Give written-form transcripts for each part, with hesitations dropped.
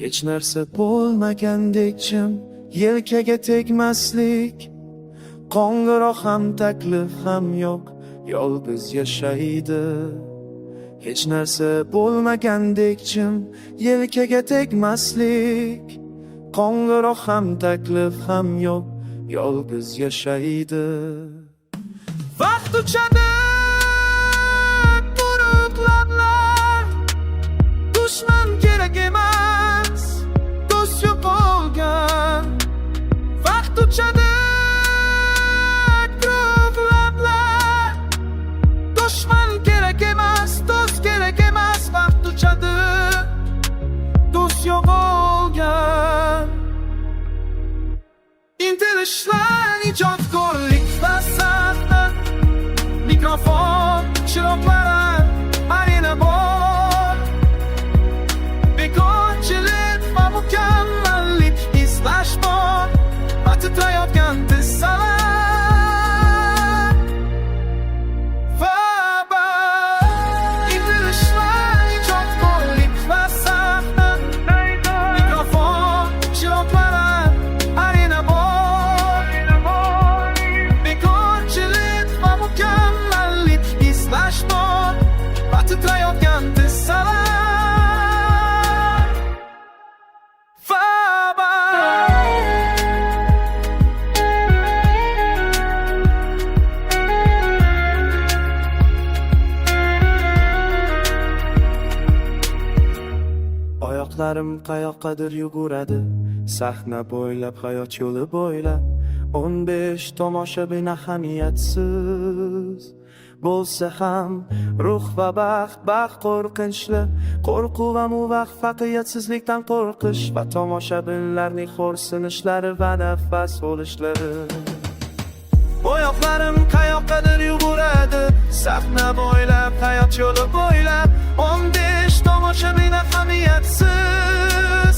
hech narsa bo'lmagandek jim yelkaga tegmaslik. Qo'ng'iroq ham taklif ham yo'q, yolg'iz yashaydi. Hech narsa bo'lmagandek jim yelkaga tegmaslik. Qo'ng'iroq ham taklif ham yo'q, yolg'iz yashaydi. Vaqt uchadi quruq lablar, dushman kerak emas, do'st yo'qolgan. Vaqt uchadi quruq lablar, dushman kerak emas, do'st kerak emas. Vaqt uchadi, do'st yo'qolgan. Intilishlar, ijodkorlik va sahna, mikrofon, chiroqlar, arena bor. Bekorchilik va mukammallik izlash bor, va titrayotgan tissalar. Va intilishlar, ijodkorlik va sahna, mikrofon, chiroqlar, arena bor. Bekorchilik va mukammallik izlash bor, va titrayotgan tissalar. Oyoqlarim qayoqqadir yuguradi, sahna bo'ylab, hayot yo'li bo'ylab. 15 tomoshabin ahamiyatsiz bo'lsa ham, ruh va baxt qo'rqinchli. Qo'rquv va muvaq faqiyatsizlikdan qo'rqish va tomoshabinlarning xo'rsinishlari va nafas olishlari. Oyoqlarim qayoqqadir yuguradi, sahna bo'ylab, hayot yo'li bo'ylab. 15 tomoshabin ahamiyatsiz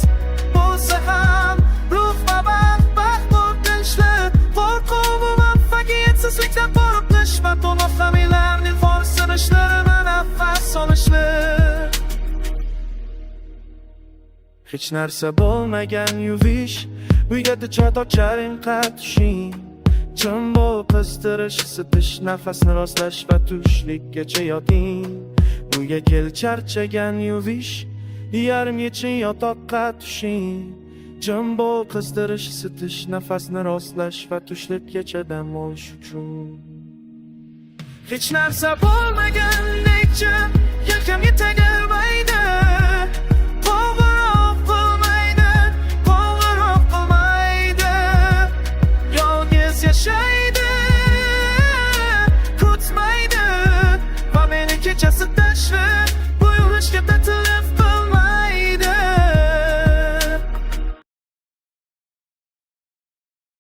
bo'lsa ham, ruh va baxt qo'rqinchli. Qo'rquv va muvaffaqiyatsizlikdan qo'rqish va tomoshabinlarning xo'rsinishlari va nafas olishlar. Hech narsa bo'lmagan yuvish, uyga duchor ocharing tushing. Jim bo'lib qizdirish, isitish, nafasni rostlash va tushlikkacha yoting. Uyga kel charchagan yuvish, yarim yechin yotoqqa tushing. Jim bo'lib qizdirish, isitish, nafasni rostlash va tushlikkacha dam olish uchun. Hech narsa bo'lmagandek jim yelkamga tegilmaydi.